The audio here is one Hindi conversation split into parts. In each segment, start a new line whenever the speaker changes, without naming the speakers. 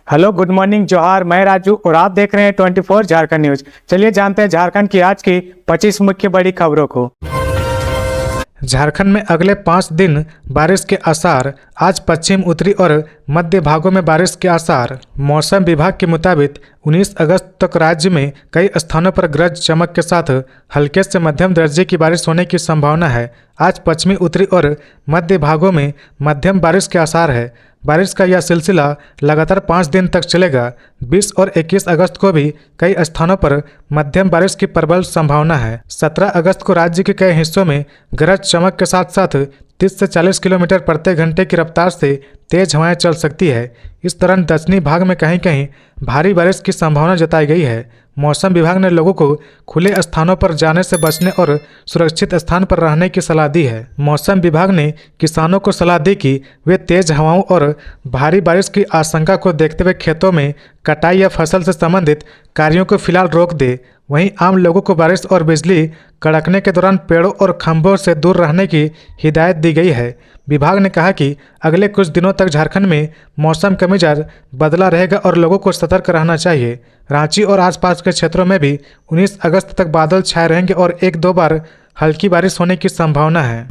हेलो, गुड मॉर्निंग, जोहार। मैं राजू और आप देख रहे हैं 24 झारखंड न्यूज। चलिए जानते हैं झारखंड की आज की 25 मुख्य बड़ी खबरों को।
झारखंड में अगले 5 दिन बारिश के आसार। आज पश्चिम, उत्तरी और मध्य भागों में बारिश के आसार। मौसम विभाग के मुताबिक 19 अगस्त तक राज्य में कई स्थानों पर गरज चमक के साथ हल्के से मध्यम दर्जे की बारिश होने की संभावना है। आज पश्चिमी, उत्तरी और मध्य भागों में मध्यम बारिश के आसार है। बारिश का यह सिलसिला लगातार 5 दिन तक चलेगा। 20 और 21 अगस्त को भी कई स्थानों पर मध्यम बारिश की प्रबल संभावना है। 17 अगस्त को राज्य के कई हिस्सों में गरज चमक के साथ साथ 30 से 40 किलोमीटर प्रति घंटे की रफ्तार से तेज हवाएं चल सकती है। इस दौरान दक्षिणी भाग में कहीं कहीं भारी बारिश की संभावना जताई गई है। मौसम विभाग ने लोगों को खुले स्थानों पर जाने से बचने और सुरक्षित स्थान पर रहने की सलाह दी है। मौसम विभाग ने किसानों को सलाह दी कि वे तेज हवाओं और भारी बारिश की आशंका को देखते हुए खेतों में कटाई या फसल से संबंधित कार्यों को फिलहाल रोक दे। वहीं आम लोगों को बारिश और बिजली कड़कने के दौरान पेड़ों और खंभों से दूर रहने की हिदायत दी गई है। विभाग ने कहा कि अगले कुछ दिनों तक झारखंड में मौसम का मिजाज बदला रहेगा और लोगों को सतर्क रहना चाहिए। रांची और आसपास के क्षेत्रों में भी 19 अगस्त तक बादल छाए रहेंगे और 1-2 बार हल्की बारिश होने की संभावना है।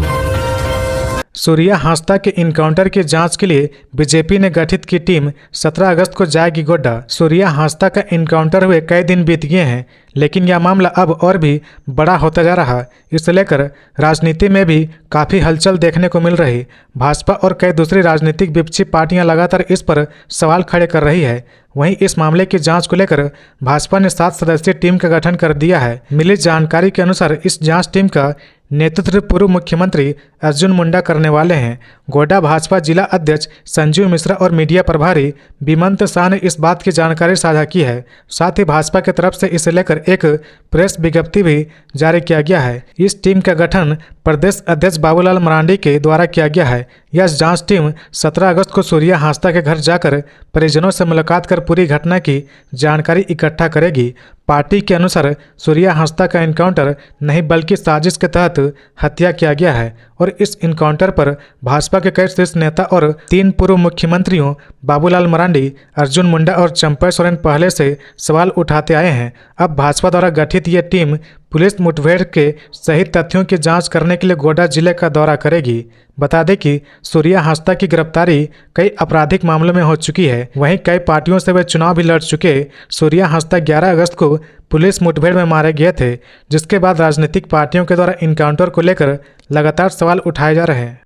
सूर्या हांसदा के इनकाउंटर की जांच के लिए बीजेपी ने गठित की टीम 17 अगस्त को जाएगी गोड्डा। सूर्या हांसदा का इनकाउंटर हुए कई दिन बीत गए हैं, लेकिन यह मामला अब और भी बड़ा होता जा रहा। इसे लेकर राजनीति में भी काफ़ी हलचल देखने को मिल रही। भाजपा और कई दूसरी राजनीतिक विपक्षी पार्टियां लगातार इस पर सवाल खड़े कर रही है। वहीं इस मामले की जांच को लेकर भाजपा ने 7 सदस्यीय टीम का गठन कर दिया है। मिली जानकारी के अनुसार इस जांच टीम का नेतृत्व पूर्व मुख्यमंत्री अर्जुन मुंडा करने वाले हैं। गोड्डा भाजपा जिला अध्यक्ष संजीव मिश्रा और मीडिया प्रभारी विमंत शाह ने इस बात की जानकारी साझा की है। साथ ही भाजपा की तरफ से इसे लेकर एक प्रेस विज्ञप्ति भी जारी किया गया है। इस टीम का गठन प्रदेश अध्यक्ष बाबूलाल मरांडी के द्वारा किया गया है। यह जांच टीम 17 अगस्त को सूर्या हांसदा के घर जाकर परिजनों से मुलाकात कर पूरी घटना की जानकारी इकट्ठा करेगी। पार्टी के अनुसार सूर्या हांसदा का इनकाउंटर नहीं बल्कि साजिश के तहत हत्या किया गया है और इस इनकाउंटर पर भाजपा के कई शीर्ष नेता और 3 पूर्व मुख्यमंत्रियों बाबूलाल मरांडी, अर्जुन मुंडा और चंपा सोरेन पहले से सवाल उठाते आए हैं। अब भाजपा द्वारा गठित ये टीम पुलिस मुठभेड़ के सही तथ्यों की जांच करने के लिए गोड्डा जिले का दौरा करेगी। बता दें कि सूर्या हांसदा की गिरफ्तारी कई आपराधिक मामलों में हो चुकी है। वहीं कई पार्टियों से वे चुनाव भी लड़ चुके। सूर्या हांसदा 11 अगस्त को पुलिस मुठभेड़ में मारे गए थे, जिसके बाद राजनीतिक पार्टियों के द्वारा इनकाउंटर को लेकर लगातार सवाल उठाए जा रहे हैं।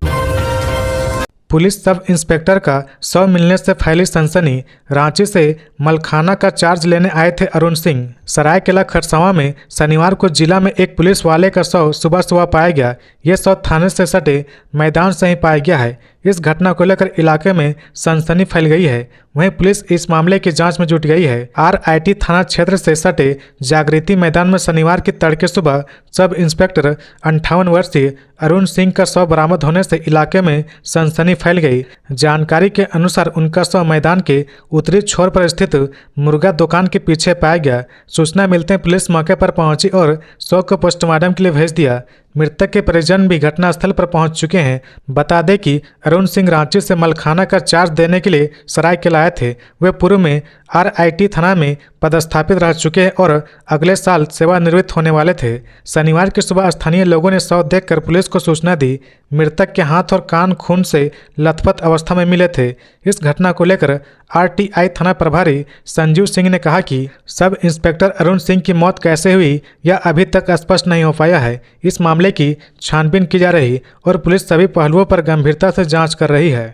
पुलिस सब इंस्पेक्टर का 100 मिलने से फैली सनसनी। रांची से मलखाना का चार्ज लेने आए थे अरुण सिंह। सरायकेला खरसावां में शनिवार को जिला में एक पुलिस वाले का शव सुबह पाया गया। यह शव थाने से सटे मैदान से ही पाया गया है। इस घटना को लेकर इलाके में सनसनी फैल गई है। वहीं पुलिस इस मामले की जांच में जुट गई है। RIT थाना क्षेत्र से सटे जागृति मैदान में शनिवार की तड़के सुबह सब इंस्पेक्टर 58 वर्षीय अरुण सिंह का शव बरामद होने से इलाके में सनसनी फैल गई। जानकारी के अनुसार उनका शव मैदान के उत्तरी छोर पर स्थित मुर्गा दुकान के पीछे पाया गया। सूचना मिलते ही पुलिस मौके पर पहुंची और शव को पोस्टमार्टम के लिए भेज दिया। मृतक के परिजन भी घटनास्थल पर पहुंच चुके हैं। बता दें कि अरुण सिंह रांची से मलखाना का चार्ज देने के लिए सरायकेला आए थे। वे पूर्व में RIT थाना में पदस्थापित रह चुके हैं और अगले साल सेवानिवृत्त होने वाले थे। शनिवार की सुबह स्थानीय लोगों ने शव देखकर पुलिस को सूचना दी। मृतक के हाथ और कान खून से लथपथ अवस्था में मिले थे। इस घटना को लेकर RTI थाना प्रभारी संजीव सिंह ने कहा कि सब इंस्पेक्टर अरुण सिंह की मौत कैसे हुई यह अभी तक स्पष्ट नहीं हो पाया है। इस मामले की छानबीन की जा रही और पुलिस सभी पहलुओं पर गंभीरता से जांच कर रही है।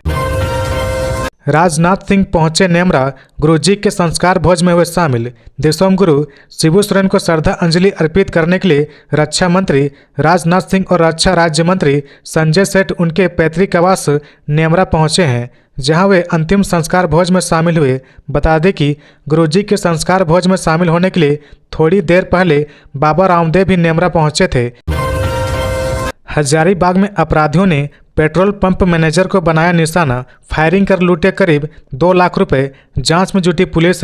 राजनाथ सिंह पहुंचे नेमरा, गुरुजी के संस्कार भोज में हुए शामिल। देशोम गुरु शिबू सोरेन को श्रद्धांजलि अर्पित करने के लिए रक्षा मंत्री राजनाथ सिंह और रक्षा राज्य मंत्री संजय सेठ उनके पैतृक आवास नेमरा पहुंचे हैं, जहां वे अंतिम संस्कार भोज में शामिल हुए। बता दें कि गुरुजी के संस्कार भोज में शामिल होने के लिए थोड़ी देर पहले बाबा रामदेव भी नेमरा पहुंचे थे। हजारीबाग में अपराधियों ने पेट्रोल पंप मैनेजर को बनाया निशाना, फायरिंग कर लूटे करीब 2 लाख रुपए। जांच में जुटी पुलिस।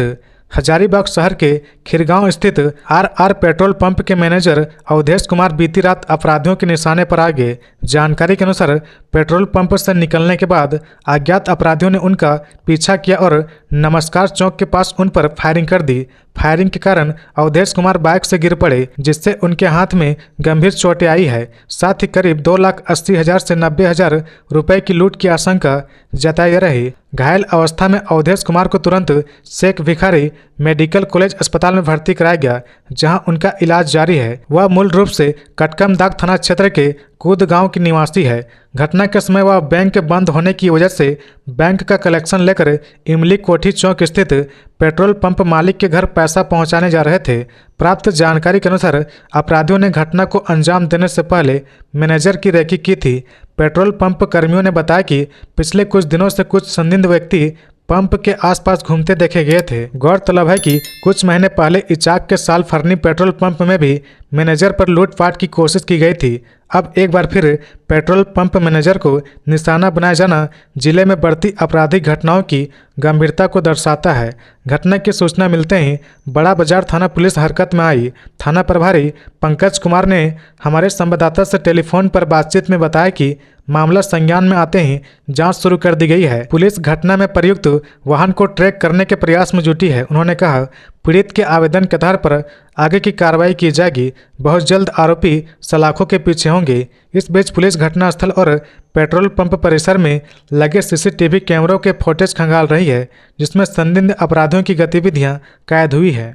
हजारीबाग शहर के खिरगांव स्थित RR पेट्रोल पंप के मैनेजर अवधेश कुमार बीती रात अपराधियों के निशाने पर आ गए। जानकारी के अनुसार पेट्रोल पंप से निकलने के बाद अज्ञात अपराधियों ने उनका पीछा किया और नमस्कार चौक के पास उन पर फायरिंग कर दी। फायरिंग के कारण अवधेश कुमार बाइक से गिर पड़े, जिससे उनके हाथ में गंभीर चोटें आई है। साथ ही करीब 2,80,000 से 90,000 रुपए की लूट की आशंका जताई जा रही। घायल अवस्था में अवधेश कुमार को तुरंत शेख भिखारी मेडिकल कॉलेज अस्पताल में भर्ती कराया गया, जहां उनका इलाज जारी है। वह मूल रूप से कटकमदाग थाना क्षेत्र के कूद गांव की निवासी है। घटना के समय वह बैंक के बंद होने की वजह से बैंक का कलेक्शन लेकर इमली कोठी चौक स्थित पेट्रोल पंप मालिक के घर पैसा पहुंचाने जा रहे थे। प्राप्त जानकारी के अनुसार अपराधियों ने घटना को अंजाम देने से पहले मैनेजर की रेकी की थी। पेट्रोल पंप कर्मियों ने बताया कि पिछले कुछ दिनों से कुछ संदिग्ध व्यक्ति पंप के आसपास घूमते देखे गए थे। गौरतलब है कि कुछ महीने पहले इचाक के साल फरनी पेट्रोल पंप में भी मैनेजर पर लूटपाट की कोशिश की गई थी। अब एक बार फिर पेट्रोल पंप मैनेजर को निशाना बनाया जाना जिले में बढ़ती आपराधिक घटनाओं की गंभीरता को दर्शाता है। घटना की सूचना मिलते ही बड़ा बाजार थाना पुलिस हरकत में आई। थाना प्रभारी पंकज कुमार ने हमारे संवाददाता से टेलीफोन पर बातचीत में बताया कि मामला संज्ञान में आते ही जांच शुरू कर दी गई है। पुलिस घटना में प्रयुक्त वाहन को ट्रैक करने के प्रयास में जुटी है। उन्होंने कहा, पीड़ित के आवेदन के आधार पर आगे की कार्रवाई की जाएगी। बहुत जल्द आरोपी सलाखों के पीछे होंगे। इस बीच पुलिस घटनास्थल और पेट्रोल पंप परिसर में लगे सीसीटीवी कैमरों के फुटेज खंगाल रही है, जिसमें संदिग्ध अपराधियों की गतिविधियां कैद हुई है।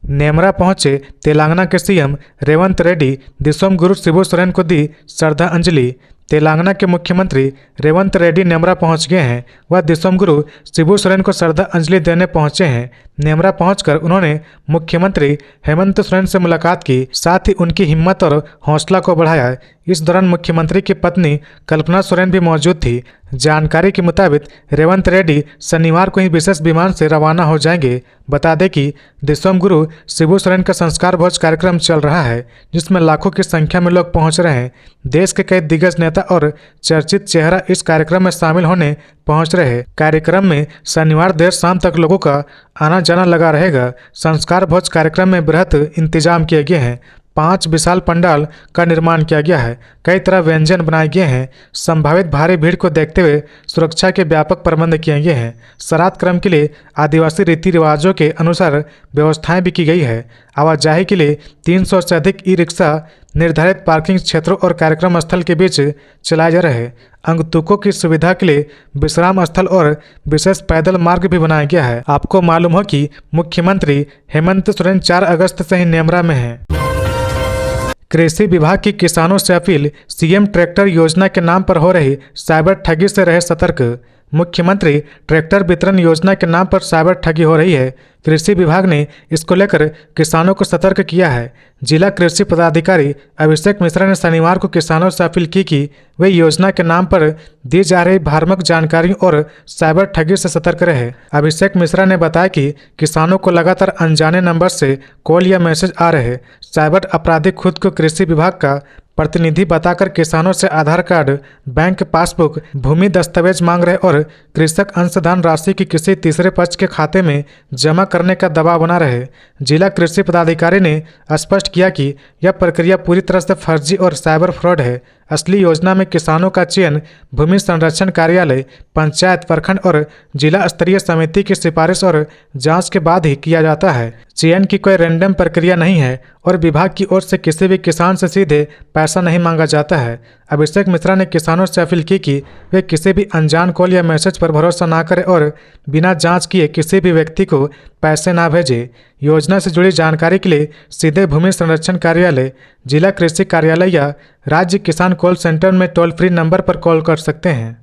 नेमरा पहुंचे तेलंगाना के सीएम रेवंत रेड्डी, दिसोम गुरु शिबू सोरेन को दी श्रद्धांजलि। तेलंगाना के मुख्यमंत्री रेवंत रेड्डी नेमरा पहुंच गए हैं। वह दिसोम गुरु शिबू सोरेन को श्रद्धांजलि देने पहुंचे हैं। नेमरा पहुंचकर उन्होंने मुख्यमंत्री हेमंत सोरेन से मुलाकात की, साथ ही उनकी हिम्मत और हौसला को बढ़ाया। इस दौरान मुख्यमंत्री की पत्नी कल्पना सोरेन भी मौजूद थी। जानकारी के मुताबिक रेवंत रेड्डी शनिवार को ही विशेष विमान से रवाना हो जाएंगे। बता दें कि दिसोम गुरु शिबू सोरेन का संस्कार भोज कार्यक्रम चल रहा है, जिसमें लाखों की संख्या में लोग पहुंच रहे हैं। देश के कई दिग्गज नेता और चर्चित चेहरा इस कार्यक्रम में शामिल होने पहुंच रहे हैं। कार्यक्रम में शनिवार देर शाम तक लोगों का आना जाना लगा रहेगा। संस्कार भोज कार्यक्रम में बृहत इंतजाम किए गए हैं। 5 विशाल पंडाल का निर्माण किया गया है। कई तरह व्यंजन बनाए गए हैं। संभावित भारी भीड़ को देखते हुए सुरक्षा के व्यापक प्रबंध किए गए हैं। श्राद्ध क्रम के लिए आदिवासी रीति रिवाजों के अनुसार व्यवस्थाएं भी की गई है। आवाजाही के लिए 300 से अधिक ई रिक्शा निर्धारित पार्किंग क्षेत्रों और कार्यक्रम स्थल के बीच चलाए जा रहे हैं। अंगतुकों की सुविधा के लिए विश्राम स्थल और विशेष पैदल मार्ग भी बनाया गया है। आपको मालूम हो कि मुख्यमंत्री हेमंत सोरेन 4 अगस्त से ही नेमरा में हैं। कृषि विभाग की किसानों से अपील, सीएम ट्रैक्टर योजना के नाम पर हो रही साइबर ठगी से रहे सतर्क। मुख्यमंत्री ट्रैक्टर वितरण योजना के नाम पर साइबर ठगी हो रही है। कृषि विभाग ने इसको लेकर किसानों को सतर्क किया है। जिला कृषि पदाधिकारी अभिषेक मिश्रा ने शनिवार को किसानों से अपील की कि वे योजना के नाम पर दी जा रही भ्रामक जानकारियों और साइबर ठगी से सतर्क रहे। अभिषेक मिश्रा ने बताया कि किसानों को लगातार अनजाने नंबर से कॉल या मैसेज आ रहे। साइबर अपराधी खुद को कृषि विभाग का प्रतिनिधि बताकर किसानों से आधार कार्ड, बैंक पासबुक, भूमि दस्तावेज मांग रहे और कृषक अंशदान राशि की किसी तीसरे पक्ष के खाते में जमा करने का दबाव बना रहे। जिला कृषि पदाधिकारी ने स्पष्ट किया कि यह प्रक्रिया पूरी तरह से फर्जी और साइबर फ्रॉड है। असली योजना में किसानों का चयन भूमि संरक्षण कार्यालय, पंचायत, प्रखंड और जिला स्तरीय समिति की सिफारिश और जांच के बाद ही किया जाता है। चयन की कोई रैंडम प्रक्रिया नहीं है और विभाग की ओर से किसी भी किसान से सीधे पैसा नहीं मांगा जाता है। अभिषेक मिश्रा ने किसानों से अपील की कि वे किसी भी अनजान कॉल या मैसेज पर भरोसा ना करें और बिना जांच किए किसी भी व्यक्ति को पैसे ना भेजें। योजना से जुड़ी जानकारी के लिए सीधे भूमि संरक्षण कार्यालय, जिला कृषि कार्यालय या राज्य किसान कॉल सेंटर में टोल फ्री नंबर पर कॉल कर सकते हैं।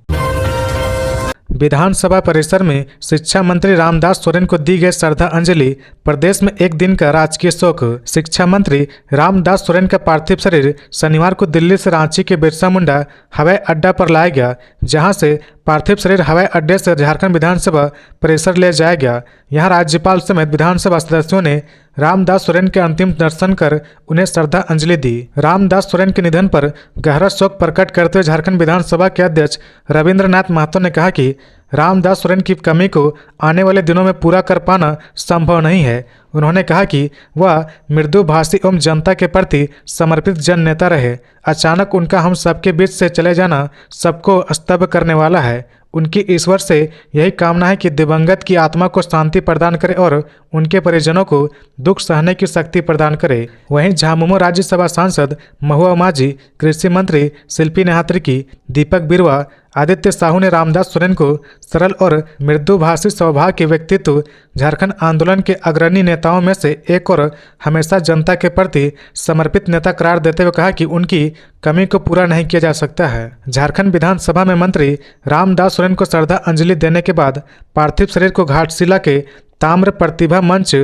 विधानसभा परिसर में शिक्षा मंत्री रामदास सोरेन को दी गई श्रद्धांजलि। प्रदेश में एक दिन का राजकीय शोक। शिक्षा मंत्री रामदास सोरेन का पार्थिव शरीर शनिवार को दिल्ली से रांची के बिरसा मुंडा हवाई अड्डा पर लाया गया, जहां से पार्थिव शरीर हवाई अड्डे से झारखंड विधानसभा परिसर ले जाया गया। यहां राज्यपाल समेत विधानसभा सदस्यों ने रामदास सोरेन के अंतिम दर्शन कर उन्हें श्रद्धांजलि दी। रामदास सोरेन के निधन पर गहरा शोक प्रकट करते हुए झारखंड विधानसभा के अध्यक्ष रविंद्रनाथ महतो ने कहा कि रामदास सोरेन की कमी को आने वाले दिनों में पूरा कर पाना संभव नहीं है। उन्होंने कहा कि वह मृदुभाषी एवं जनता के प्रति समर्पित जन नेता रहे। अचानक उनका हम सबके बीच से चले जाना सबको स्तब्ध करने वाला है। उनकी ईश्वर से यही कामना है कि दिवंगत की आत्मा को शांति प्रदान करे और उनके परिजनों को दुख सहने की शक्ति प्रदान करे। वहीं झामुमो राज्यसभा सांसद महुआ माझी, कृषि मंत्री शिल्पी नेहात्रिकी, दीपक बिरुवा, आदित्य साहू ने रामदास सोरेन को सरल और मृदुभाषी स्वभाव के व्यक्तित्व, झारखंड आंदोलन के अग्रणी नेताओं में से एक और हमेशा जनता के प्रति समर्पित नेता करार देते हुए कहा कि उनकी कमी को पूरा नहीं किया जा सकता है। झारखंड विधानसभा में मंत्री रामदास सोरेन को श्रद्धांजलि देने के बाद पार्थिव शरीर को घाटशिला के ताम्र प्रतिभा मंच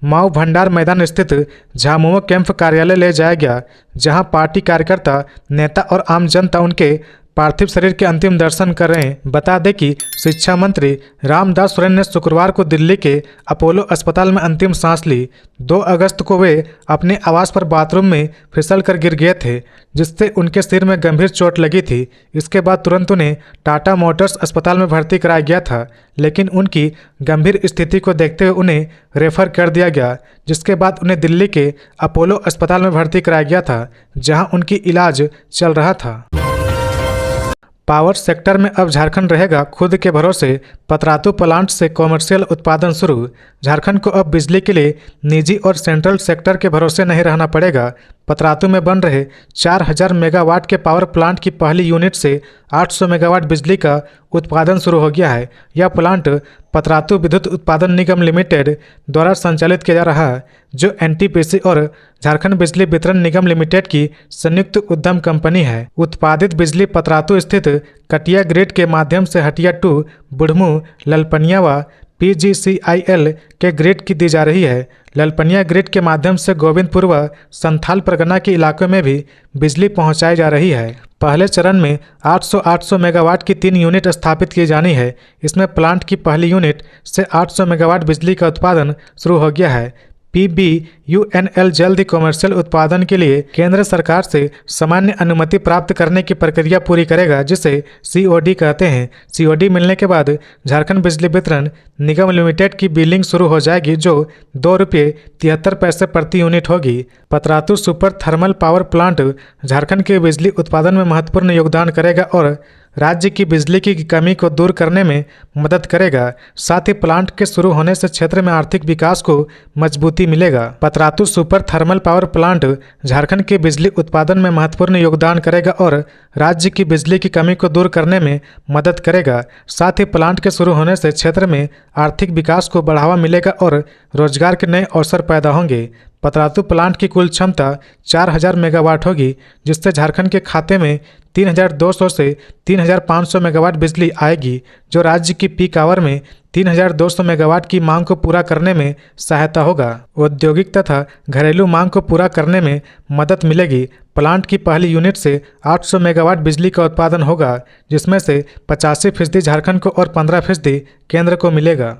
माऊ भंडार मैदान स्थित झामुमो कैंप कार्यालय ले जाया गया, जहां पार्टी कार्यकर्ता, नेता और आम जनता उनके पार्थिव शरीर के अंतिम दर्शन कर रहे हैं। बता दें कि शिक्षा मंत्री रामदास सोरेन ने शुक्रवार को दिल्ली के अपोलो अस्पताल में अंतिम सांस ली। 2 अगस्त को वे अपने आवास पर बाथरूम में फिसल कर गिर गए थे, जिससे उनके सिर में गंभीर चोट लगी थी। इसके बाद तुरंत उन्हें टाटा मोटर्स अस्पताल में भर्ती कराया गया था, लेकिन उनकी गंभीर स्थिति को देखते हुए उन्हें रेफर कर दिया गया, जिसके बाद उन्हें दिल्ली के अपोलो अस्पताल में भर्ती कराया गया था, जहां उनकी इलाज चल रहा था। पावर सेक्टर में अब झारखंड रहेगा खुद के भरोसे, पतरातू प्लांट से कॉमर्शियल उत्पादन शुरू। झारखंड को अब बिजली के लिए निजी और सेंट्रल सेक्टर के भरोसे नहीं रहना पड़ेगा। पतरातू में बन रहे 4000 मेगावाट के पावर प्लांट की पहली यूनिट से 800 मेगावाट बिजली का उत्पादन शुरू हो गया है। यह प्लांट पतरातू विद्युत उत्पादन निगम लिमिटेड द्वारा संचालित किया जा रहा है, जो एनटीपीसी और झारखंड बिजली वितरण निगम लिमिटेड की संयुक्त उद्यम कंपनी है। उत्पादित बिजली पतरातू स्थित कटिया ग्रिड के माध्यम से हटिया 2, बुढ़मू, ललपनिया व PGCIL के ग्रिड की दी जा रही है। ललपनिया ग्रिड के माध्यम से गोविंदपुर व संथाल परगना के इलाकों में भी बिजली पहुंचाई जा रही है। पहले चरण में 800 मेगावाट की 3 यूनिट स्थापित की जानी है। इसमें प्लांट की पहली यूनिट से 800 मेगावाट बिजली का उत्पादन शुरू हो गया है। PBUNL जल्द ही कॉमर्शियल उत्पादन के लिए केंद्र सरकार से सामान्य अनुमति प्राप्त करने की प्रक्रिया पूरी करेगा, जिसे COD कहते हैं। COD मिलने के बाद झारखंड बिजली वितरण निगम लिमिटेड की बिलिंग शुरू हो जाएगी, जो ₹2.73 प्रति यूनिट होगी। Patratu super thermal power plant Jharkhand के बिजली उत्पादन में महत्वपूर्ण योगदान करेगा और राज्य की बिजली की कमी को दूर करने में मदद करेगा। साथ ही प्लांट के शुरू होने से क्षेत्र में आर्थिक विकास को मजबूती मिलेगा। Patratu super thermal power plant Jharkhand के बिजली उत्पादन में महत्वपूर्ण योगदान करेगा और राज्य की बिजली की कमी को दूर करने में मदद करेगा। साथ ही प्लांट के शुरू होने से क्षेत्र में आर्थिक विकास को बढ़ावा मिलेगा और रोजगार के नए अवसर पैदा होंगे। पतरातू प्लांट की कुल क्षमता 4000 मेगावाट होगी, जिससे झारखंड के खाते में 3200 से 3500 मेगावाट बिजली आएगी, जो राज्य की पीक आवर में 3200 मेगावाट की मांग को पूरा करने में सहायता होगा। औद्योगिक तथा घरेलू मांग को पूरा करने में मदद मिलेगी। प्लांट की पहली यूनिट से 800 मेगावाट बिजली का उत्पादन होगा, जिसमें से 85% झारखंड को और 15% केंद्र को मिलेगा।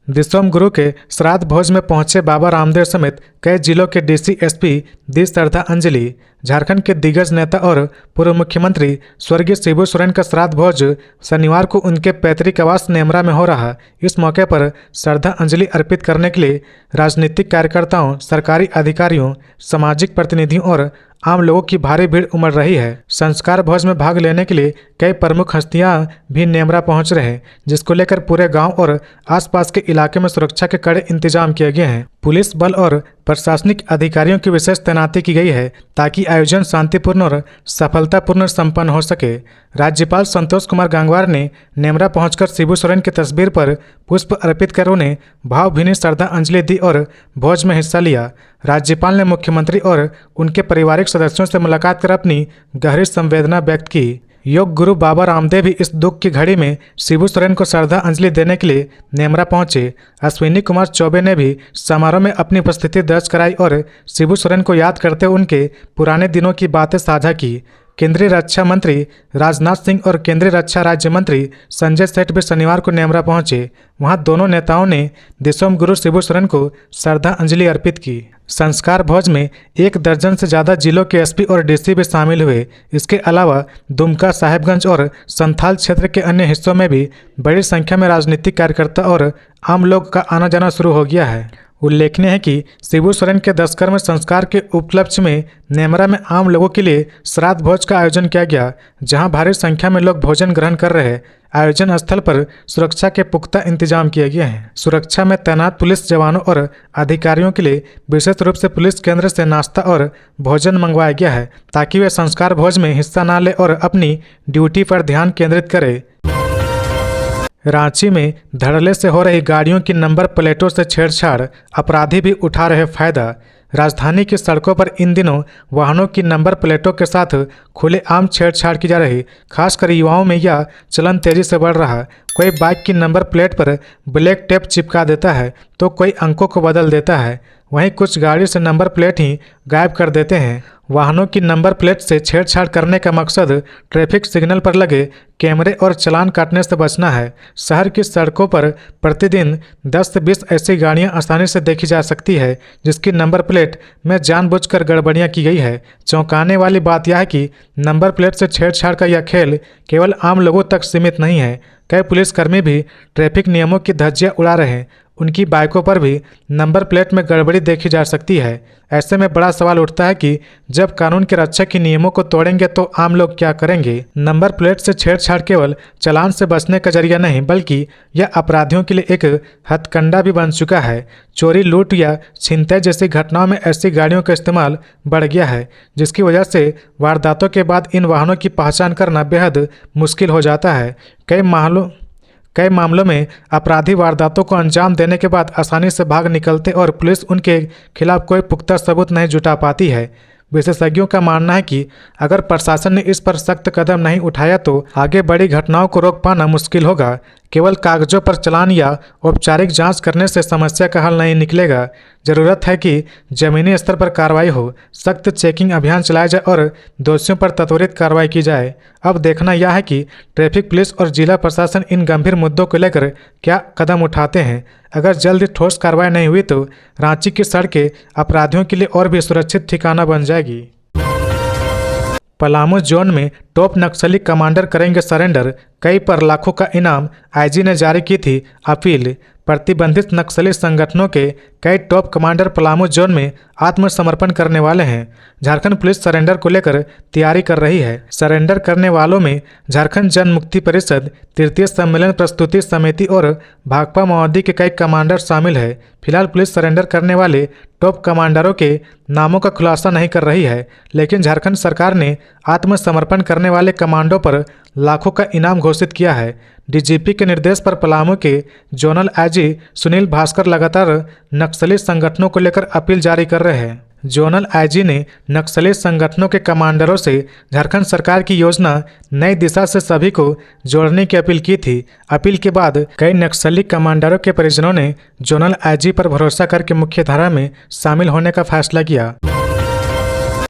दिसोम गुरु के श्राद्ध भोज में पहुंचे बाबा रामदेव समेत कई जिलों के DC SP दी श्रद्धांजलि। झारखंड के दिग्गज नेता और पूर्व मुख्यमंत्री स्वर्गीय शिबू सोरेन का श्राद्ध भोज शनिवार को उनके पैतृक आवास नेमरा में हो रहा। इस मौके पर श्रद्धांजलि अर्पित करने के लिए राजनीतिक कार्यकर्ताओं, सरकारी अधिकारियों, सामाजिक प्रतिनिधियों और आम लोगों की भारी भीड़ उमड़ रही है। संस्कार भोज में भाग लेने के लिए कई प्रमुख हस्तियां भी नेमरा पहुंच रहे हैं, जिसको लेकर पूरे गांव और आसपास के इलाके में सुरक्षा के कड़े इंतजाम किए गए हैं। पुलिस बल और प्रशासनिक अधिकारियों की विशेष तैनाती की गई है, ताकि आयोजन शांतिपूर्ण और सफलतापूर्ण संपन्न हो सके। राज्यपाल संतोष कुमार गंगवार ने नेमरा पहुंचकर शिबू सोरेन की तस्वीर पर पुष्प अर्पित कर उन्हें भावभीनी श्रद्धांजलि दी और भोज में हिस्सा लिया। राज्यपाल ने मुख्यमंत्री और उनके पारिवारिक सदस्यों से मुलाकात कर अपनी गहरी संवेदना व्यक्त की। योग गुरु बाबा रामदेव भी इस दुख की घड़ी में शिबू सोरेन को श्रद्धांजलि देने के लिए नेमरा पहुंचे। अश्विनी कुमार चौबे ने भी समारोह में अपनी उपस्थिति दर्ज कराई और शिबू सोरेन को याद करते हुए उनके पुराने दिनों की बातें साझा की। केंद्रीय रक्षा मंत्री राजनाथ सिंह और केंद्रीय रक्षा राज्य मंत्री संजय सेठ भी शनिवार को नेमरा पहुंचे। वहां दोनों नेताओं ने दिसोम गुरु शिबू सोरेन को श्रद्धांजलि अर्पित की। संस्कार भोज में 1 दर्जन से ज़्यादा जिलों के SP और DC भी शामिल हुए। इसके अलावा दुमका, साहेबगंज और संथाल क्षेत्र के अन्य हिस्सों में भी बड़ी संख्या में राजनीतिक कार्यकर्ता और आम लोग का आना जाना शुरू हो गया है। उल्लेखनीय है कि शिबू सोरेन के 10 कर्म संस्कार के उपलक्ष्य में नेमरा में आम लोगों के लिए श्राद्ध भोज का आयोजन किया गया, जहां भारी संख्या में लोग भोजन ग्रहण कर रहे हैं। आयोजन स्थल पर सुरक्षा के पुख्ता इंतजाम किए गए हैं। सुरक्षा में तैनात पुलिस जवानों और अधिकारियों के लिए विशेष रूप से पुलिस केंद्र से नाश्ता और भोजन मंगवाया गया है, ताकि वे संस्कार भोज में हिस्सा न ले और अपनी ड्यूटी पर ध्यान केंद्रित करें। रांची में धड़ल्ले से हो रही गाड़ियों की नंबर प्लेटों से छेड़छाड़, अपराधी भी उठा रहे फायदा। राजधानी की सड़कों पर इन दिनों वाहनों की नंबर प्लेटों के साथ खुलेआम छेड़छाड़ की जा रही, खासकर युवाओं में यह चलन तेजी से बढ़ रहा। कोई बाइक की नंबर प्लेट पर ब्लैक टेप चिपका देता है तो कोई अंकों को बदल देता है, वहीं कुछ गाड़ी से नंबर प्लेट ही गायब कर देते हैं। वाहनों की नंबर प्लेट से छेड़छाड़ करने का मकसद ट्रैफिक सिग्नल पर लगे कैमरे और चालान काटने से बचना है। शहर की सड़कों पर प्रतिदिन 10 से 20 ऐसी गाड़ियां आसानी से देखी जा सकती है, जिसकी नंबर प्लेट में जानबूझकर गड़बड़ियां की गई है। चौंकाने वाली बात यह है कि नंबर प्लेट से छेड़छाड़ का यह खेल केवल आम लोगों तक सीमित नहीं है। कई पुलिसकर्मी भी ट्रैफिक नियमों की धज्जियां उड़ा रहे हैं। उनकी बाइकों पर भी नंबर प्लेट में गड़बड़ी देखी जा सकती है। ऐसे में बड़ा सवाल उठता है कि जब कानून के रक्षक के नियमों को तोड़ेंगे तो आम लोग क्या करेंगे। नंबर प्लेट से छेड़छाड़ केवल चालान से बचने का जरिया नहीं, बल्कि यह अपराधियों के लिए एक हथकंडा भी बन चुका है। चोरी, लूट या छिनतई जैसी घटनाओं में ऐसी गाड़ियों का इस्तेमाल बढ़ गया है, जिसकी वजह से वारदातों के बाद इन वाहनों की पहचान करना बेहद मुश्किल हो जाता है। कई मामलों में अपराधी वारदातों को अंजाम देने के बाद आसानी से भाग निकलते और पुलिस उनके खिलाफ कोई पुख्ता सबूत नहीं जुटा पाती है। विशेषज्ञों का मानना है कि अगर प्रशासन ने इस पर सख्त कदम नहीं उठाया तो आगे बड़ी घटनाओं को रोक पाना मुश्किल होगा। केवल कागजों पर चालान या औपचारिक जांच करने से समस्या का हल नहीं निकलेगा। जरूरत है कि जमीनी स्तर पर कार्रवाई हो, सख्त चेकिंग अभियान चलाया जाए और दोषियों पर त्वरित कार्रवाई की जाए। अब देखना यह है कि ट्रैफिक पुलिस और जिला प्रशासन इन गंभीर मुद्दों को लेकर क्या कदम उठाते हैं। अगर जल्द ठोस कार्रवाई नहीं हुई तो रांची की सड़कें अपराधियों के लिए और भी सुरक्षित ठिकाना बन जाएगी। पलामू जोन में टॉप नक्सली कमांडर करेंगे सरेंडर, कई पर लाखों का इनाम। आईजी ने जारी की थी अपील। प्रतिबंधित नक्सली संगठनों के कई टॉप कमांडर पलामू जोन में आत्मसमर्पण करने वाले हैं। झारखंड पुलिस सरेंडर को लेकर तैयारी कर रही है। सरेंडर करने वालों में झारखंड जन मुक्ति परिषद, तृतीय सम्मेलन प्रस्तुति समिति और भाकपा माओवादी के कई कमांडर शामिल है। फिलहाल पुलिस सरेंडर करने वाले टॉप कमांडरों के नामों का खुलासा नहीं कर रही है, लेकिन झारखंड सरकार ने आत्मसमर्पण करने वाले कमांडो पर लाखों का इनाम घोषित किया है। डीजीपी के निर्देश पर पलामू के जोनल आईजी सुनील भास्कर लगातार नक्सली संगठनों को लेकर अपील जारी कर रहे हैं। जोनल आईजी ने नक्सली संगठनों के कमांडरों से झारखंड सरकार की योजना नई दिशा से सभी को जोड़ने की अपील की थी। अपील के बाद कई नक्सली कमांडरों के परिजनों ने जोनल आईजी पर भरोसा करके मुख्यधारा में शामिल होने का फैसला किया।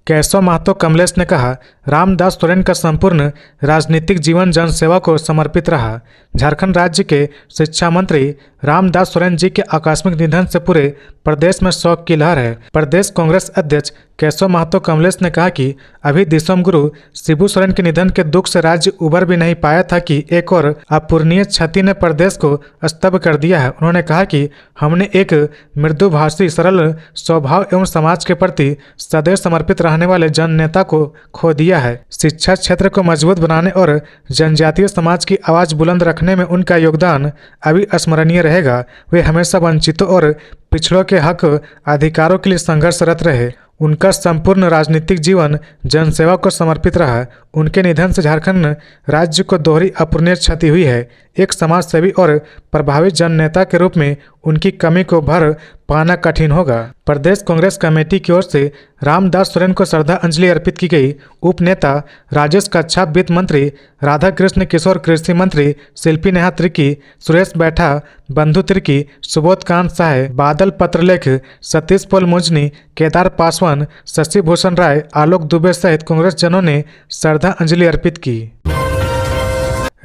केशव महतो कमलेश ने कहा, रामदास सोरेन का संपूर्ण राजनीतिक जीवन जनसेवा को समर्पित रहा। झारखंड राज्य के शिक्षा मंत्री रामदास सोरेन जी के आकस्मिक निधन से पूरे प्रदेश में शोक की लहर है। प्रदेश कांग्रेस अध्यक्ष केशव महतो कमलेश ने कहा कि अभी दिसम गुरु शिबू सोरेन के निधन के दुख से राज्य उबर भी नहीं पाया था कि एक और अपूरणीय क्षति ने प्रदेश को स्तब्ध कर दिया है। उन्होंने कहा कि हमने एक मृदुभाषी, सरल स्वभाव एवं समाज के प्रति सदैव समर्पित रहने वाले जन नेता को खो दिया है। शिक्षा क्षेत्र को मजबूत बनाने और जनजातीय समाज की आवाज बुलंद रखने में उनका योगदान अभी स्मरणीय रहेगा। वे हमेशा वंचितों और पिछड़ों के हक अधिकारों के लिए संघर्षरत रहे। उनका संपूर्ण राजनीतिक जीवन जनसेवा को समर्पित रहा। उनके निधन से झारखंड राज्य को दोहरी अपूरणीय क्षति हुई है। एक समाज सेवी और प्रभावी जन नेता के रूप में उनकी कमी को भर पाना कठिन होगा। प्रदेश कांग्रेस कमेटी की ओर से रामदास सोरेन को श्रद्धांजलि अर्पित की गई। उप नेता राजेश कच्छप, वित्त मंत्री राधा कृष्ण किशोर, कृषि मंत्री शिल्पी नेहा तिर्की, सुरेश बैठा, बंधु तिर्की, सुबोध कांत साहे, बादल पत्रलेख, सतीश पोल मुजनी, केदार पासवान, शशि भूषण राय, आलोक दुबे सहित कांग्रेस जनों ने श्रद्धांजलि अर्पित की।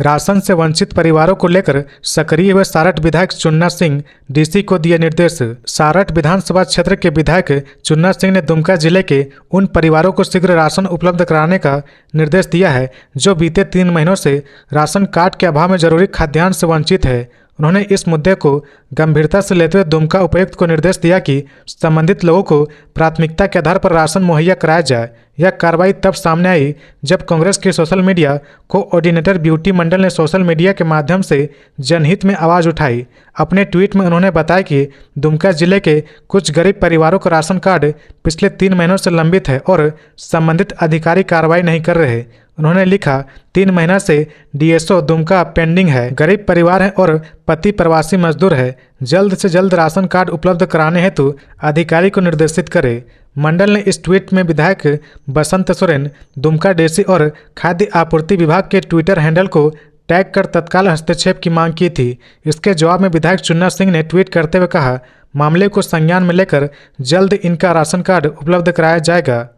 राशन से वंचित परिवारों को लेकर सक्रिय हुए सारठ विधायक चुन्ना सिंह डीसी को दिए निर्देश। सारठ विधानसभा क्षेत्र के विधायक चुन्ना सिंह ने दुमका जिले के उन परिवारों को शीघ्र राशन उपलब्ध कराने का निर्देश दिया है जो बीते 3 महीनों से राशन कार्ड के अभाव में जरूरी खाद्यान्न से वंचित है। उन्होंने इस मुद्दे को गंभीरता से लेते हुए दुमका उपायुक्त को निर्देश दिया कि संबंधित लोगों को प्राथमिकता के आधार पर राशन मुहैया कराया जाए। यह कार्रवाई तब सामने आई जब कांग्रेस के सोशल मीडिया कोऑर्डिनेटर ब्यूटी मंडल ने सोशल मीडिया के माध्यम से जनहित में आवाज़ उठाई। अपने ट्वीट में उन्होंने बताया कि दुमका जिले के कुछ गरीब परिवारों का राशन कार्ड पिछले 3 महीनों से लंबित है और संबंधित अधिकारी कार्रवाई नहीं कर रहे। उन्होंने लिखा, 3 महीना से डीएसओ दुमका पेंडिंग है, गरीब परिवार है और पति प्रवासी मजदूर है। जल्द से जल्द राशन कार्ड उपलब्ध कराने हेतु अधिकारी को निर्देशित करे। मंडल ने इस ट्वीट में विधायक बसंत सोरेन, दुमका डेसी और खाद्य आपूर्ति विभाग के ट्विटर हैंडल को टैग कर तत्काल हस्तक्षेप की मांग की थी। इसके जवाब में विधायक चुन्ना सिंह ने ट्वीट करते हुए कहा, मामले को संज्ञान में लेकर जल्द इनका राशन कार्ड उपलब्ध कराया जाएगा।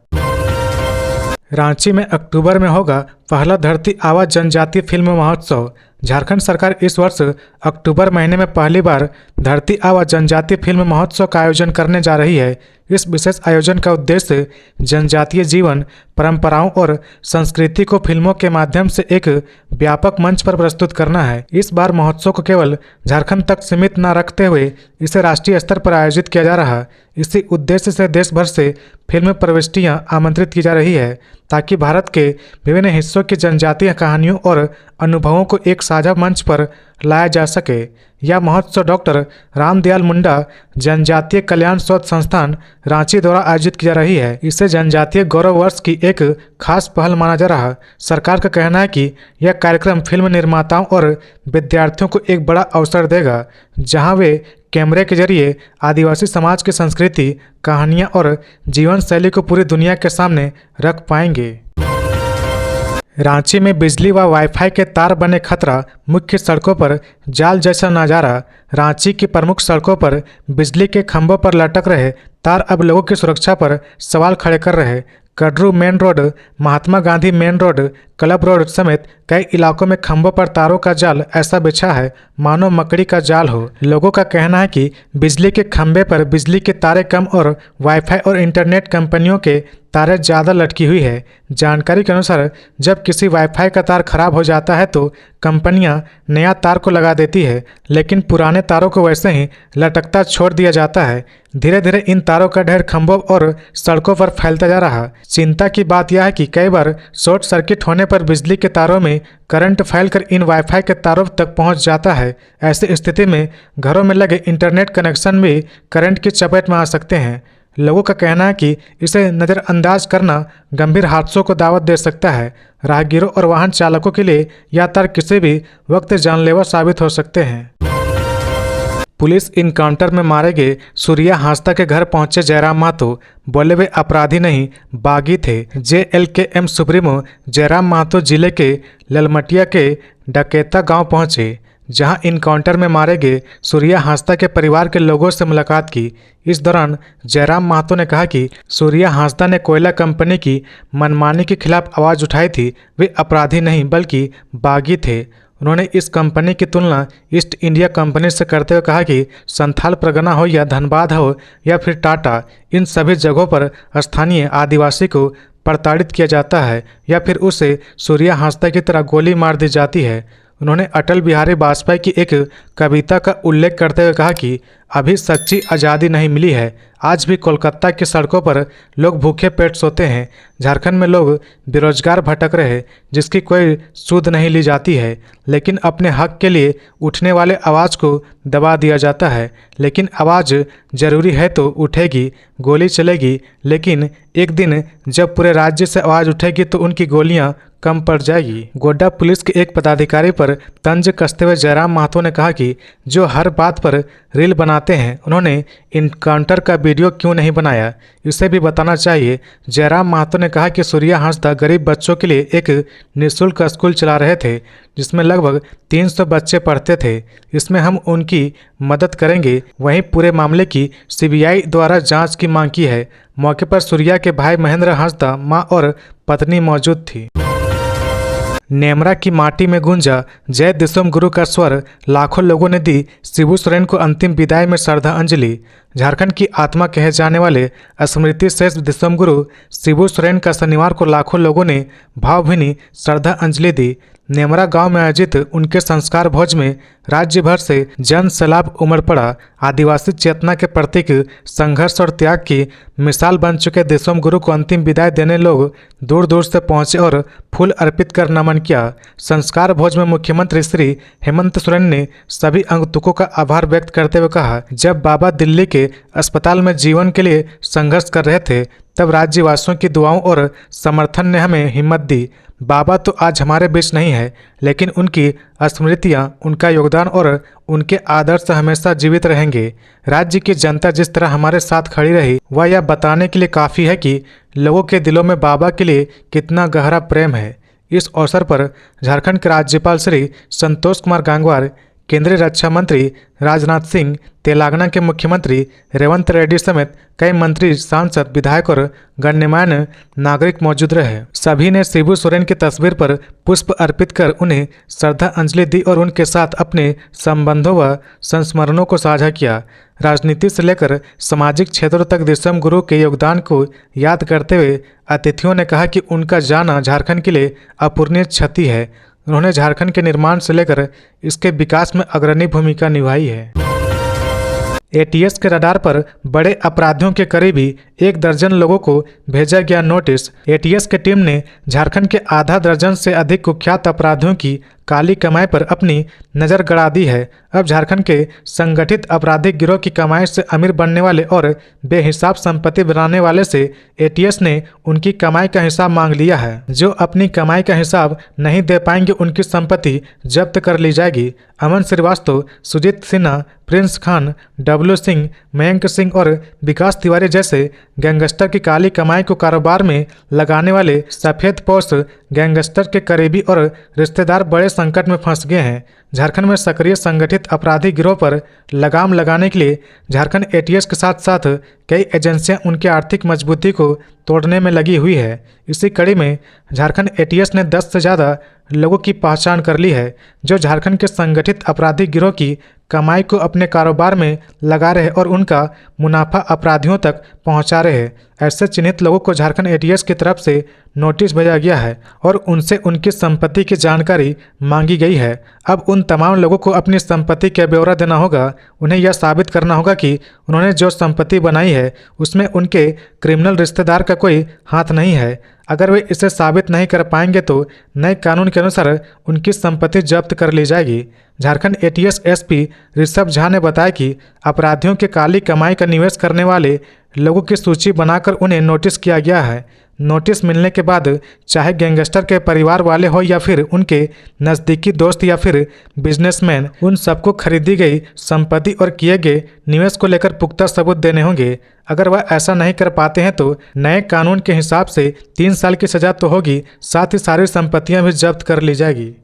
रांची में अक्टूबर में होगा पहला धरती आबा जनजातीय फिल्म महोत्सव। झारखंड सरकार इस वर्ष अक्टूबर महीने में पहली बार धरती आबा जनजातीय फिल्म महोत्सव का आयोजन करने जा रही है। इस विशेष आयोजन का उद्देश्य जनजातीय जीवन, परंपराओं और संस्कृति को फिल्मों के माध्यम से एक व्यापक मंच पर प्रस्तुत करना है। इस बार महोत्सव को केवल झारखंड तक सीमित न रखते हुए इसे राष्ट्रीय स्तर पर आयोजित किया जा रहा है। इसी उद्देश्य से देश भर से फिल्म प्रविष्टियां आमंत्रित की जा रही है ताकि भारत के विभिन्न हिस्सों की जनजातीय कहानियों और अनुभवों को एक साझा मंच पर लाया जा सके। यह महोत्सव डॉक्टर रामदयाल मुंडा जनजातीय कल्याण शोध संस्थान रांची द्वारा आयोजित की जा रही है। इसे जनजातीय गौरव वर्ष की एक खास पहल माना जा रहा है। सरकार का कहना है कि यह कार्यक्रम फिल्म निर्माताओं और विद्यार्थियों को एक बड़ा अवसर देगा जहां वे कैमरे के जरिए आदिवासी समाज की संस्कृति, कहानियां और जीवन शैली को पूरी दुनिया के सामने रख पाएंगे। रांची में बिजली व वाईफाई के तार बने खतरा, मुख्य सड़कों पर जाल जैसा नज़ारा। रांची की प्रमुख सड़कों पर बिजली के खंभों पर लटक रहे तार अब लोगों की सुरक्षा पर सवाल खड़े कर रहे। Kadru main road, Mahatma Gandhi main road, club road समेत कई इलाकों में खंभों पर तारों का जाल ऐसा बिछा है मानो मकड़ी का जाल हो। लोगों का कहना है कि बिजली के खंभे पर बिजली के तारे कम और वाईफाई और इंटरनेट कंपनियों के तारें ज़्यादा लटकी हुई है। जानकारी के अनुसार जब किसी वाईफाई का तार खराब हो जाता है तो कंपनियां नया तार को लगा देती है, लेकिन पुराने तारों को वैसे ही लटकता छोड़ दिया जाता है। धीरे धीरे इन तारों का ढेर खंभों और सड़कों पर फैलता जा रहा। चिंता की बात यह है कि कई बार शॉर्ट सर्किट होने पर बिजली के तारों में करंट फैलकर इन वाईफाई के तारों तक पहुंच जाता है। ऐसी स्थिति में घरों में लगे इंटरनेट कनेक्शन भी करंट की चपेट में आ सकते हैं। लोगों का कहना है कि इसे नज़रअंदाज करना गंभीर हादसों को दावत दे सकता है। राहगीरों और वाहन चालकों के लिए यह तार किसी भी वक्त जानलेवा साबित हो सकते हैं। पुलिस इनकाउंटर में मारे गए सूर्या हांसदा के घर पहुंचे जयराम महतो, बोले वे अपराधी नहीं बागी थे। JLKM सुप्रीमो जयराम महतो जिले के ललमटिया के डकेता गांव पहुंचे, जहां इनकाउंटर में मारे गए सूर्या हांसदा के परिवार के लोगों से मुलाकात की। इस दौरान जयराम महतो ने कहा कि सूर्या हांसदा ने कोयला कंपनी की मनमानी के खिलाफ आवाज़ उठाई थी। वे अपराधी नहीं बल्कि बागी थे। उन्होंने इस कंपनी की तुलना ईस्ट इंडिया कंपनी से करते हुए कहा कि संथाल परगना हो या धनबाद हो या फिर टाटा, इन सभी जगहों पर स्थानीय आदिवासी को प्रताड़ित किया जाता है या फिर उसे सूर्या हांसदा की तरह गोली मार दी जाती है। उन्होंने अटल बिहारी वाजपेयी की एक कविता का उल्लेख करते हुए कहा कि अभी सच्ची आज़ादी नहीं मिली है। आज भी कोलकाता की सड़कों पर लोग भूखे पेट सोते हैं। झारखंड में लोग बेरोजगार भटक रहे जिसकी कोई सूद नहीं ली जाती है, लेकिन अपने हक के लिए उठने वाले आवाज़ को दबा दिया जाता है। लेकिन आवाज़ ज़रूरी है तो उठेगी, गोली चलेगी, लेकिन एक दिन जब पूरे राज्य से आवाज़ उठेगी तो उनकी गोलियाँ कम पड़ जाएगी। गोड्डा पुलिस के एक पदाधिकारी पर तंज कसते हुए जयराम महतो ने कहा कि जो हर बात पर रील बनाते हैं उन्होंने इनकाउंटर का वीडियो क्यों नहीं बनाया, इसे भी बताना चाहिए। जयराम महतो ने कहा कि सूर्या हांसदा गरीब बच्चों के लिए एक निःशुल्क स्कूल चला रहे थे जिसमें लगभग 300 बच्चे पढ़ते थे। इसमें हम उनकी मदद करेंगे। वहीं पूरे मामले की CBI द्वारा जांच की मांग की है। मौके पर सूर्या के भाई महेंद्र हांसदा, मां और पत्नी मौजूद थी। नेमरा की माटी में गूंजा जय दिसोम गुरु का स्वर, लाखों लोगों ने दी शिबू सोरेन को अंतिम विदाई में श्रद्धांजलि। झारखंड की आत्मा कहे जाने वाले स्मृति शेष दिसोम गुरु शिबू सोरेन का शनिवार को लाखों लोगों ने भावभीनी श्रद्धांजलि दी। नेमरा गांव में आयोजित उनके संस्कार भोज में राज्य भर से जन सैलाब उमड़ पड़ा। आदिवासी चेतना के प्रतीक संघर्ष और त्याग की मिसाल बन चुके देशोम गुरु को अंतिम विदाई देने लोग दूर दूर से पहुंचे और फूल अर्पित कर नमन किया। संस्कार भोज में मुख्यमंत्री श्री हेमंत सोरेन ने सभी आगंतुकों का आभार व्यक्त करते हुए कहा, जब बाबा दिल्ली के अस्पताल में जीवन के लिए संघर्ष कर रहे थे तब राज्यवासियों की दुआओं और समर्थन ने हमें हिम्मत दी। बाबा तो आज हमारे बीच नहीं है, लेकिन उनकी स्मृतियां, उनका योगदान और उनके आदर्श हमेशा जीवित रहेंगे। राज्य की जनता जिस तरह हमारे साथ खड़ी रही वह यह बताने के लिए काफ़ी है कि लोगों के दिलों में बाबा के लिए कितना गहरा प्रेम है। इस अवसर पर झारखंड के राज्यपाल श्री संतोष कुमार गंगवार, केंद्रीय रक्षा मंत्री राजनाथ सिंह, तेलंगाना के मुख्यमंत्री रेवंत रेड्डी समेत कई मंत्री, सांसद, विधायक और गणमान्य नागरिक मौजूद रहे। सभी ने शिबू सोरेन की तस्वीर पर पुष्प अर्पित कर उन्हें श्रद्धांजलि दी और उनके साथ अपने संबंधों व संस्मरणों को साझा किया। राजनीति से लेकर सामाजिक क्षेत्रों तक देशम गुरु के योगदान को याद करते हुए अतिथियों ने कहा कि उनका जाना झारखंड के लिए अपूरणीय क्षति है। उन्होंने झारखंड के निर्माण से लेकर इसके विकास में अग्रणी भूमिका निभाई है। एटीएस के रडार पर बड़े अपराधियों के करीबी 1 दर्जन लोगों को भेजा गया नोटिस। एटीएस की टीम ने झारखंड के आधा दर्जन से अधिक कुख्यात अपराधियों की काली कमाई पर अपनी नज़र गड़ा दी है। अब झारखंड के संगठित आपराधिक गिरोह की कमाई से अमीर बनने वाले और बेहिसाब संपत्ति बनाने वाले से एटीएस ने उनकी कमाई का हिसाब मांग लिया है। जो अपनी कमाई का हिसाब नहीं दे पाएंगे उनकी संपत्ति जब्त कर ली जाएगी। अमन श्रीवास्तव, सुजीत सिन्हा, प्रिंस खान, डब्लू सिंह, मयंक सिंह और विकास तिवारी जैसे गैंगस्टर की काली कमाई को कारोबार में लगाने वाले सफेद पोश गैंगस्टर के करीबी और रिश्तेदार बड़े संकट में फंस गए हैं। झारखंड में सक्रिय संगठित आपराधिक गिरोह पर लगाम लगाने के लिए झारखंड एटीएस के साथ साथ कई एजेंसियां उनकी आर्थिक मजबूती को तोड़ने में लगी हुई है। इसी कड़ी में झारखंड एटीएस ने 10 से ज़्यादा लोगों की पहचान कर ली है जो झारखंड के संगठित आपराधिक गिरोह की कमाई को अपने कारोबार में लगा रहे और उनका मुनाफा अपराधियों तक पहुंचा रहे हैं। ऐसे चिन्हित लोगों को झारखंड एटीएस की तरफ से नोटिस भेजा गया है और उनसे उनकी संपत्ति की जानकारी मांगी गई है। अब उन तमाम लोगों को अपनी संपत्ति का ब्यौरा देना होगा। उन्हें यह साबित करना होगा कि उन्होंने जो संपत्ति बनाई है उसमें उनके क्रिमिनल रिश्तेदार का कोई हाथ नहीं है। अगर वे इसे साबित नहीं कर पाएंगे तो नए कानून के अनुसार उनकी संपत्ति जब्त कर ली जाएगी। झारखंड एटीएस एसपी ऋषभ झा ने बताया कि अपराधियों के काली कमाई का निवेश करने वाले लोगों की सूची बनाकर उन्हें नोटिस किया गया है। नोटिस मिलने के बाद चाहे गैंगस्टर के परिवार वाले हो या फिर उनके नज़दीकी दोस्त या फिर बिजनेसमैन, उन सबको खरीदी गई संपत्ति और किए गए निवेश को लेकर पुख्ता सबूत देने होंगे। अगर वह ऐसा नहीं कर पाते हैं तो नए कानून के हिसाब से 3 साल की सजा तो होगी, साथ ही सारी संपत्तियां भी जब्त कर ली जाएगी।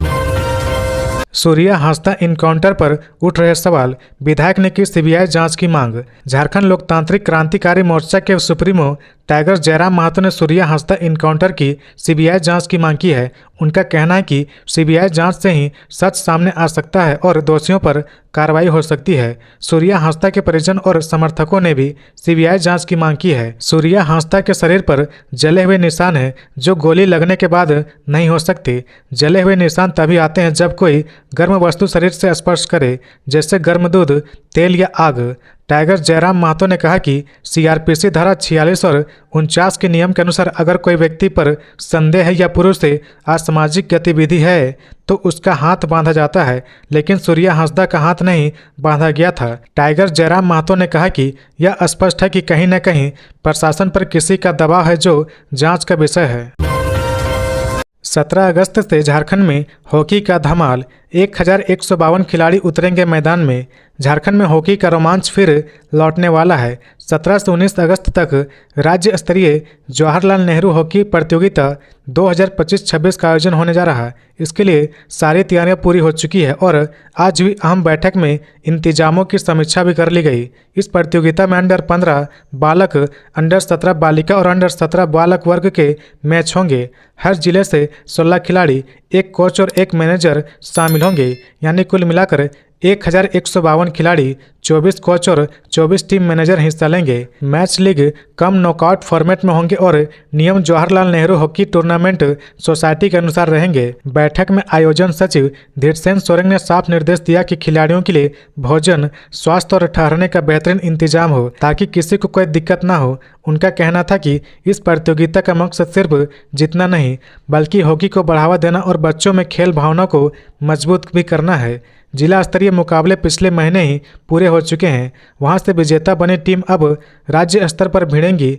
सूर्या हांसदा इनकाउंटर पर उठ रहे सवाल, विधायक ने की सीबीआई जांच की मांग। झारखंड लोकतांत्रिक क्रांतिकारी मोर्चा के सुप्रीमो टाइगर जयराम महतो ने सूर्या हांसदा इनकाउंटर की सीबीआई जांच की मांग की है। उनका कहना है कि सीबीआई जांच से ही सच सामने आ सकता है और दोषियों पर कार्रवाई हो सकती है। सूर्या हांसदा के परिजन और समर्थकों ने भी सीबीआई जांच की मांग की है। सूर्या हांसदा के शरीर पर जले हुए निशान हैं जो गोली लगने के बाद नहीं हो सकते। जले हुए निशान तभी आते हैं जब कोई गर्म वस्तु शरीर से स्पर्श करे, जैसे गर्म दूध, तेल या आग। टाइगर जयराम महतो ने कहा कि सीआरपीसी धारा 46 और 49 के नियम के अनुसार अगर कोई व्यक्ति पर संदेह है या पुरुष से असामाजिक गतिविधि है तो उसका हाथ बांधा जाता है, लेकिन सूर्या हांसदा का हाथ नहीं बांधा गया था। टाइगर जयराम महतो ने कहा कि यह स्पष्ट है कि कहीं न कहीं प्रशासन पर किसी का दबाव है जो जांच का विषय है। 17 अगस्त से झारखंड में हॉकी का धमाल, 1152 खिलाड़ी उतरेंगे मैदान में। झारखंड में हॉकी का रोमांच फिर लौटने वाला है। 17 से 19 अगस्त तक राज्य स्तरीय जवाहरलाल नेहरू हॉकी प्रतियोगिता 2025-26 का आयोजन होने जा रहा है। इसके लिए सारी तैयारियां पूरी हो चुकी है और आज हुई अहम बैठक में इंतजामों की समीक्षा भी कर ली गई। इस प्रतियोगिता में अंडर 15 बालक, अंडर 17 बालिका और अंडर 17 बालक वर्ग के मैच होंगे। हर जिले से 16 खिलाड़ी, 1 कोच और 1 मैनेजर शामिल होंगे, यानी कुल मिलाकर 1152 खिलाड़ी, 24 कोच और 24 टीम मैनेजर हिस्सा लेंगे। Match league cum knockout format में होंगे और नियम Jawaharlal Nehru hockey tournament society के अनुसार रहेंगे। बैठक में आयोजन सचिव धीरसेन सोरेन ने साफ निर्देश दिया कि खिलाड़ियों के लिए भोजन, स्वास्थ्य और ठहरने का बेहतरीन इंतजाम हो ताकि किसी को कोई दिक्कत ना हो। उनका कहना था कि इस प्रतियोगिता का मकसद सिर्फ जीतना नहीं बल्कि हॉकी को बढ़ावा देना और बच्चों में खेल भावना को मजबूत भी करना है। जिला स्तरीय मुकाबले पिछले महीने ही पूरे हो चुके हैं। वहां से विजेता बनी टीम अब राज्य स्तर पर भिड़ेंगी।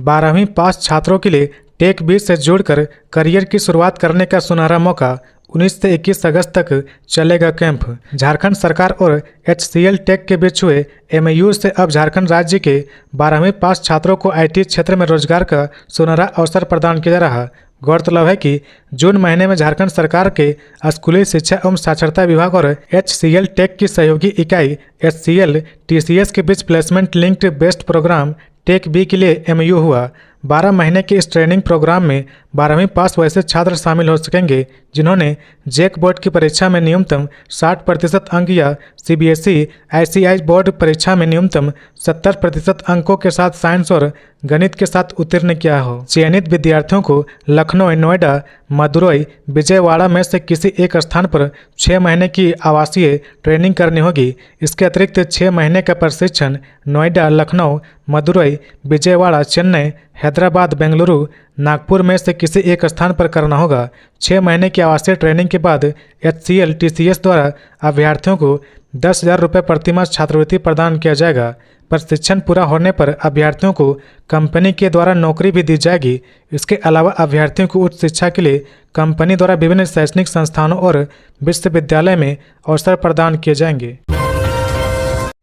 12वीं पास छात्रों के लिए टेक 20 से जुड़कर करियर की शुरुआत करने का सुनहरा मौका। 19 से 21 अगस्त तक चलेगा कैंप। झारखंड सरकार और HCL टेक के बीच हुए MOU से अब झारखंड राज्य के 12वीं पास छात्रों को IT क्षेत्र में रोजगार का सुनहरा अवसर प्रदान किया जा रहा। गौरतलब है कि जून महीने में झारखंड सरकार के स्कूली शिक्षा एवं साक्षरता विभाग और HCL टेक की सहयोगी इकाई HCL TCS के बीच placement linked based program tech B के लिए MOU हुआ। 12 महीने के इस ट्रेनिंग प्रोग्राम में 12वीं पास वैसे छात्र शामिल हो सकेंगे जिन्होंने जैक बोर्ड की परीक्षा में न्यूनतम 60% अंक या CBSE ICI बोर्ड परीक्षा में न्यूनतम 70% अंकों के साथ साइंस और गणित के साथ उत्तीर्ण किया हो। चयनित विद्यार्थियों को लखनऊ, नोएडा, मदुरई, विजयवाड़ा में से किसी एक स्थान पर 6 महीने की आवासीय ट्रेनिंग करनी होगी। इसके अतिरिक्त 6 महीने का प्रशिक्षण नोएडा, लखनऊ, मदुरई, विजयवाड़ा, चेन्नई, हैदराबाद, बेंगलुरु, नागपुर में से किसी एक स्थान पर करना होगा। 6 महीने की आवासीय ट्रेनिंग के बाद HCL TCS द्वारा अभ्यर्थियों को 10,000 रुपये प्रतिमाह छात्रवृत्ति प्रदान किया जाएगा। प्रशिक्षण पूरा होने पर अभ्यर्थियों को कंपनी के द्वारा नौकरी भी दी जाएगी। इसके अलावा अभ्यर्थियों को उच्च शिक्षा के लिए कंपनी द्वारा विभिन्न शैक्षणिक संस्थानों और विश्वविद्यालय में अवसर प्रदान किए जाएंगे।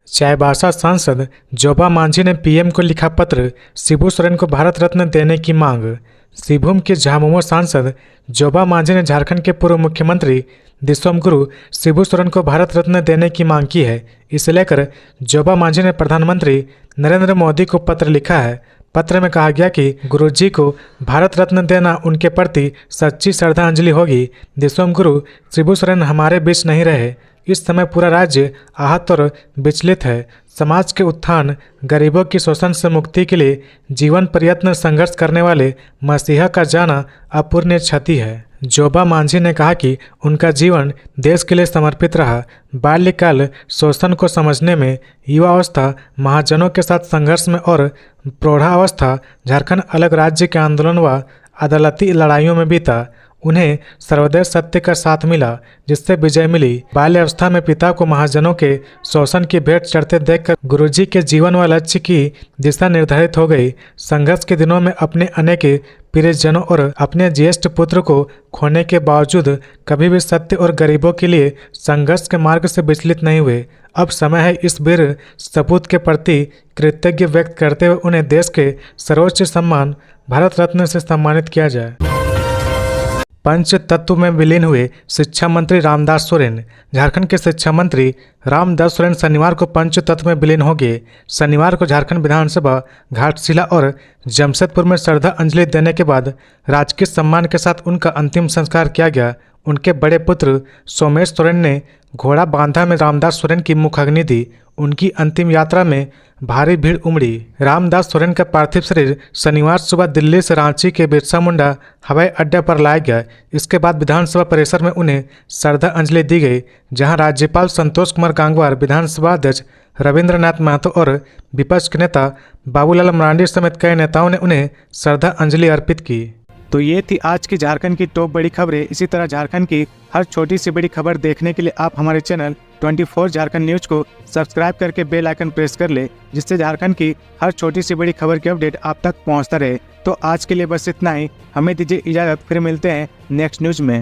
चाईबासा सांसद जोबा मांझी ने PM को लिखा पत्र, शिबू सोरेन को भारत रत्न देने की मांग। सिंहभूम के झामुमो सांसद जोबा मांझी ने झारखंड के पूर्व मुख्यमंत्री दिसोम गुरु शिबू सोरेन को भारत रत्न देने की मांग की है। इसे लेकर जोबा मांझी ने प्रधानमंत्री नरेंद्र मोदी को पत्र लिखा है। पत्र में कहा गया कि गुरुजी को भारत रत्न देना उनके प्रति सच्ची श्रद्धांजलि होगी। दिसोम गुरु शिबू सोरेन हमारे बीच नहीं रहे। इस समय पूरा राज्य आहत और विचलित है। समाज के उत्थान, गरीबों की शोषण से मुक्ति के लिए जीवन प्रयत्न संघर्ष करने वाले मसीहा का जाना अपूरणीय क्षति है। जोबा मांझी ने कहा कि उनका जीवन देश के लिए समर्पित रहा। बाल्यकाल शोषण को समझने में, युवावस्था महाजनों के साथ संघर्ष में और प्रौढ़ावस्था झारखंड अलग राज्य के आंदोलन व अदालती लड़ाइयों में बीता। उन्हें सर्वोदय सत्य का साथ मिला जिससे विजय मिली। बाल्यावस्था में पिता को महाजनों के शोषण की भेंट चढ़ते देखकर गुरुजी के जीवन व लक्ष्य की दिशा निर्धारित हो गई। संघर्ष के दिनों में अपने अनेक प्रियजनों और अपने ज्येष्ठ पुत्र को खोने के बावजूद कभी भी सत्य और गरीबों के लिए संघर्ष के मार्ग से विचलित नहीं हुए। अब समय है इस वीर सपूत के प्रति कृतज्ञ व्यक्त करते हुए उन्हें देश के सर्वोच्च सम्मान भारत रत्न से सम्मानित किया जाए। पंच तत्व में विलीन हुए शिक्षा मंत्री रामदास सोरेन। झारखंड के शिक्षा मंत्री रामदास सोरेन शनिवार को पंच तत्व में विलीन हो गए। शनिवार को झारखंड विधानसभा घाटशिला और जमशेदपुर में श्रद्धांजलि देने के बाद राजकीय सम्मान के साथ उनका अंतिम संस्कार किया गया। उनके बड़े पुत्र सोमेश सोरेन ने घोड़ा बांधा में रामदास सोरेन की मुखाग्नि दी। उनकी अंतिम यात्रा में भारी भीड़ उमड़ी। रामदास सोरेन का पार्थिव शरीर शनिवार सुबह दिल्ली से रांची के बिरसा मुंडा हवाई अड्डे पर लाया गया। इसके बाद विधानसभा परिसर में उन्हें श्रद्धांजलि दी गई, जहां राज्यपाल संतोष कुमार गंगवार, विधानसभा अध्यक्ष रविंद्रनाथ महतो और विपक्ष के नेता बाबूलाल मरांडी समेत कई नेताओं ने उन्हें श्रद्धांजलि अर्पित की।
तो ये थी आज की झारखंड की टॉप बड़ी खबरें। इसी तरह झारखंड की हर छोटी सी बड़ी खबर देखने के लिए आप हमारे चैनल 24 झारखंड न्यूज को सब्सक्राइब करके बेल आइकन प्रेस कर ले, जिससे झारखंड की हर छोटी सी बड़ी खबर की अपडेट आप तक पहुंचता रहे। तो आज के लिए बस इतना ही। हमें दीजिए इजाजत, फिर मिलते हैं नेक्स्ट न्यूज में।